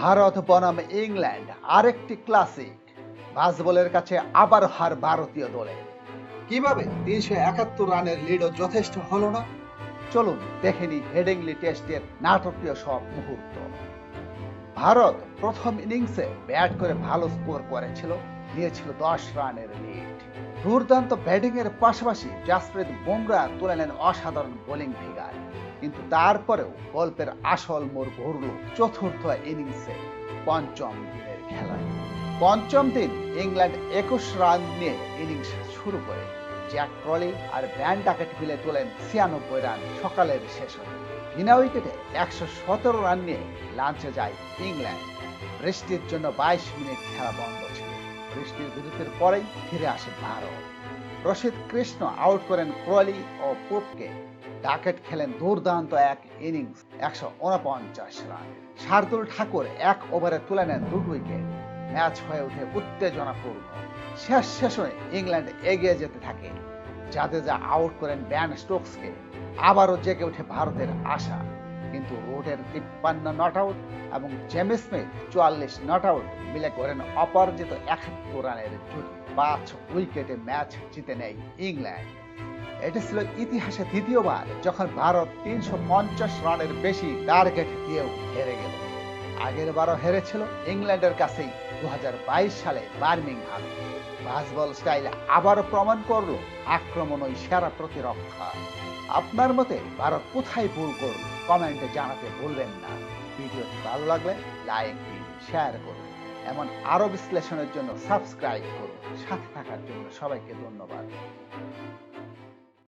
ভারত বনাম ইংল্যান্ড আরেকটি ক্লাসিক। বাজবলের কাছে আবার হার ভারতীয় দলে। কিভাবে ৩৭১ রানের লিডও যথেষ্ট হলো না? চলুন দেখে নিই হেডিংলি টেস্টের নাটকীয় সব মুহূর্ত। ভারত প্রথম ইনিংসে ব্যাট করে ভালো স্কোর করেছিল, নিয়েছিল ১০ রানের লিড। দুর্দান্ত ব্যাটিংয়ের পাশাপাশি জাসপ্রীত বুমরা তুলে নেন অসাধারণ বোলিং ফিগার। কিন্তু তারপরেও গল্পের আসল মোড় ঘুরল চতুর্থ ইনিংসে, পঞ্চম দিনের খেলায়। পঞ্চম দিন ইংল্যান্ড ২১ রান নিয়ে ইনিংস শুরু করে জ্যাক ক্রলি আর ভ্যান ডাকেট মিলে তোলেন ৯৬ রান সকালের শেষে। বিনা উইকেটে ১১৭ রান নিয়ে লাঞ্চে যায় ইংল্যান্ড। বৃষ্টির জন্য ২২ মিনিট খেলা বন্ধ ছিল। বৃষ্টির বিরতির পরেই ফিরে আসে ভারত। রশিদ কৃষ্ণ আউট করেন ক্রলি ও পোপকে। ডাকেট খেলেন দুর্দান্ত এক ইনিংস ১৪৯ রান। শার্দুল ঠাকুর এক ওভারে তুলে নেন ২ উইকেট। ম্যাচ হয়ে ওঠে উত্তেজনাপূর্ণ। শেষ সেশনে ইংল্যান্ড এগিয়ে যেতে থাকে। জাদেজা আউট করেন ব্যান স্টোকসকে। আবারও জেগে ওঠে ভারতের আশা। কিন্তু রুটের ৫৩ নট আউট এবং জেমস স্মিথ ৪৪ নট আউট মিলে করেন অপরাজিত ৭১ রানের জুটি। ৫ উইকেটে ম্যাচ জিতে নেয় ইংল্যান্ড। এটি ছিল ইতিহাসে দ্বিতীয়বার যখন ভারত ৩৫০ রানের বেশি টার্গেট দিয়েও হেরে গেল। আগের বারও হেরেছিল ইংল্যান্ডের কাছেই ২০২২ সালে বার্মিংহামে। বাজবল স্টাইল আবারও প্রমাণ করলো আক্রমণই সেরা প্রতিরক্ষা। আপনার মতে ভারত কোথায় ভুল করল কমেন্টে জানাতে ভুলবেন না। ভিডিওটি ভালো লাগলে লাইক দিন, শেয়ার করুন। এমন আরো বিশ্লেষণের জন্য সাবস্ক্রাইব করুন। সাথে থাকার জন্য সবাইকে ধন্যবাদ।